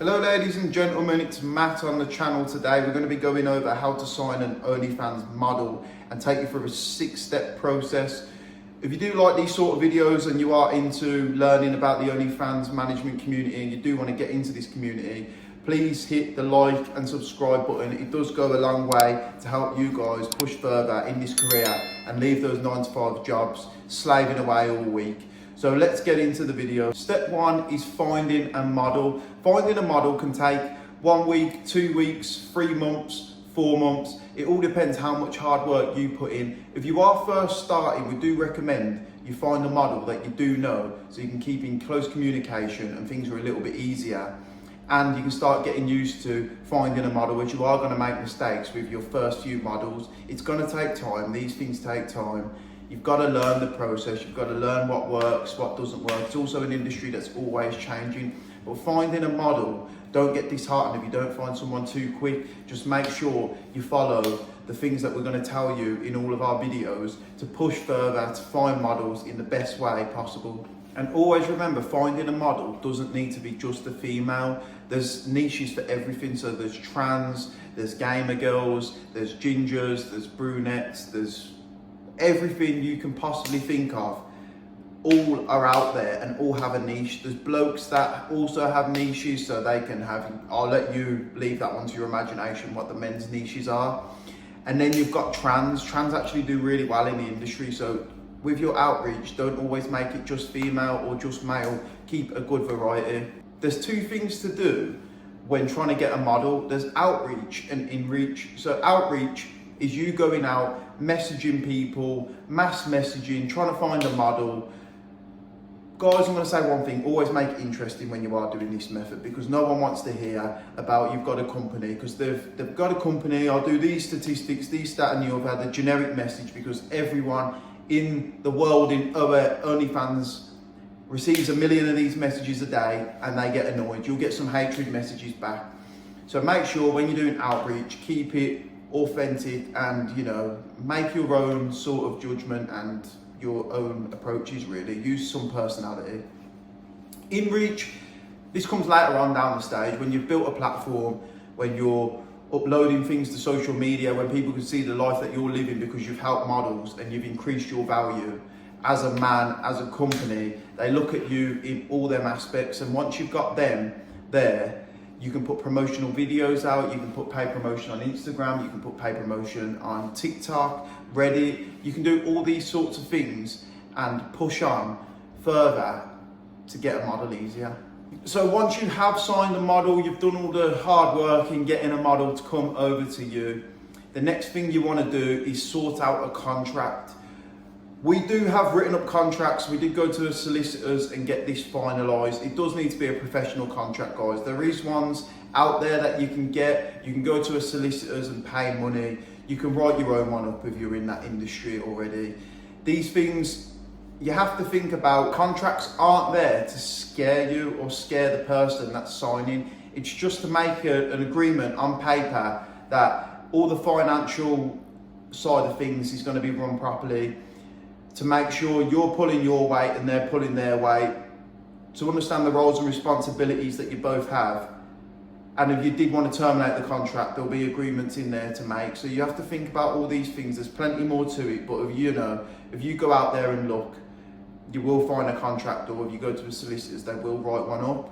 Hello ladies and gentlemen, it's Matt on the channel today. We're going to be going over how to sign an OnlyFans model and take you through a 6-step process. If you do like these sort of videos and you are into learning about the OnlyFans management community and you do want to get into this community, please hit the like and subscribe button. It does go a long way to help you guys push further in this career and leave those 9-to-5 jobs slaving away all week. So let's get into the video. Step 1 is finding a model. Finding a model can take 1 week, 2 weeks, 3 months, 4 months. It all depends how much hard work you put in. If you are first starting, we do recommend you find a model that you do know so you can keep in close communication and things are a little bit easier. And you can start getting used to finding a model, which you are going to make mistakes with your first few models. It's going to take time. These things take time. You've got to learn the process. You've got to learn what works, what doesn't work. It's also an industry that's always changing. But finding a model, don't get disheartened if you don't find someone too quick. Just make sure you follow the things that we're going to tell you in all of our videos to push further, to find models in the best way possible. And always remember, finding a model doesn't need to be just a female. There's niches for everything. So there's trans, there's gamer girls, there's gingers, there's brunettes, there's everything you can possibly think of. All are out there and all have a niche. There's blokes that also have niches, so they can have, I'll let you leave that one to your imagination, what the men's niches are. And then you've got trans. Trans actually do really well in the industry. So with your outreach, don't always make it just female or just male. Keep a good variety. There's 2 things to do when trying to get a model. There's outreach and inreach. So outreach is you going out, messaging people, mass messaging, trying to find a model. Guys, I'm going to say one thing, always make it interesting when you are doing this method, because no one wants to hear about you've got a company, because they've got a company, I'll do these statistics, these, that and the other, the generic message, because everyone in the world in OnlyFans receives 1 million of these messages a day and they get annoyed. You'll get some hatred messages back. So make sure when you're doing outreach, keep it authentic and, you know, make your own sort of judgment and your own approaches really. Use some personality. Inreach, this comes later on down the stage when you've built a platform, when you're uploading things to social media, when people can see the life that you're living because you've helped models and you've increased your value as a man, as a company. They look at you in all them aspects, and once you've got them there, you can put promotional videos out, you can put paid promotion on Instagram, you can put paid promotion on TikTok, Reddit. You can do all these sorts of things and push on further to get a model easier. So once you have signed a model, you've done all the hard work in getting a model to come over to you, the next thing you want to do is sort out a contract. We do have written up contracts. We did go to the solicitors and get this finalised. It does need to be a professional contract, guys. There is ones out there that you can get. You can go to a solicitor's and pay money. You can write your own one up if you're in that industry already. These things you have to think about. Contracts aren't there to scare you or scare the person that's signing. It's just to make an agreement on paper that all the financial side of things is going to be run properly, to make sure you're pulling your weight and they're pulling their weight, to understand the roles and responsibilities that you both have. And if you did want to terminate the contract, there'll be agreements in there to make. So you have to think about all these things. There's plenty more to it, but if you go out there and look, you will find a contract, or if you go to the solicitors, they will write one up.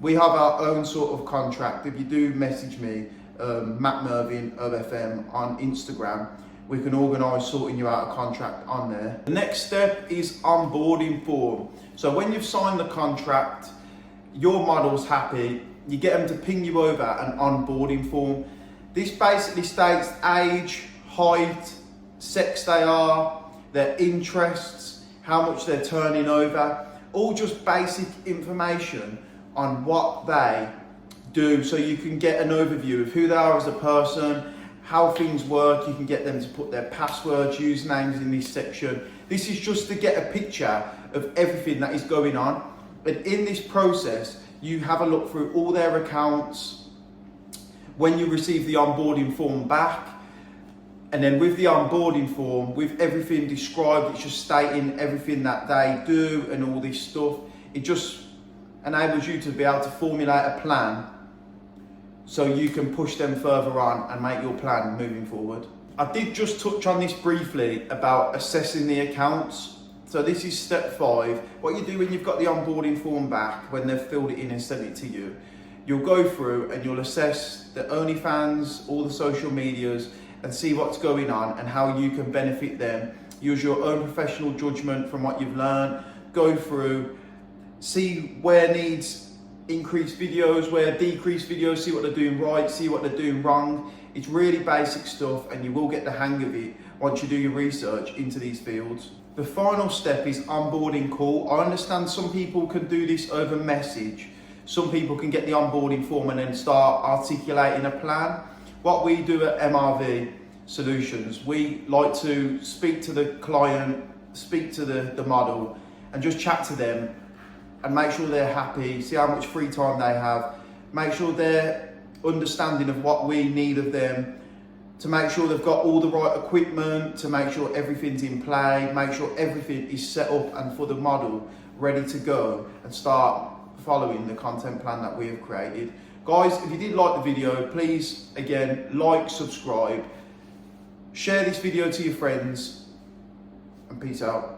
We have our own sort of contract. If you do message me, Matt Mervyn, OFM on Instagram, we can organise sorting you out a contract on there. The next step is onboarding form. So when you've signed the contract, your model's happy, you get them to ping you over an onboarding form. This basically states age, height, sex they are, their interests, how much they're turning over, all just basic information on what they do, so you can get an overview of who they are as a person, how things work. You can get them to put their passwords, usernames in this section. This is just to get a picture of everything that is going on. And in this process, you have a look through all their accounts. When you receive the onboarding form back, and then with the onboarding form, with everything described, it's just stating everything that they do and all this stuff. It just enables you to be able to formulate a plan so you can push them further on and make your plan moving forward. I did just touch on this briefly about assessing the accounts. So this is step 5. What you do when you've got the onboarding form back, when they've filled it in and sent it to you, you'll go through and you'll assess the OnlyFans, all the social medias, and see what's going on and how you can benefit them. Use your own professional judgment from what you've learned. Go through, see where needs increased videos, where decreased videos, see what they're doing right, see what they're doing wrong. It's really basic stuff and you will get the hang of it once you do your research into these fields. The final step is onboarding call. I understand some people can do this over message. Some people can get the onboarding form and then start articulating a plan. What we do at MRV Solutions, we like to speak to the client, speak to the model, and just chat to them and make sure they're happy, see how much free time they have, make sure they're understanding of what we need of them, to make sure they've got all the right equipment, to make sure everything's in play, make sure everything is set up and for the model ready to go and start following the content plan that we have created. Guys, if you did like the video, please, again, like, subscribe, share this video to your friends, and peace out.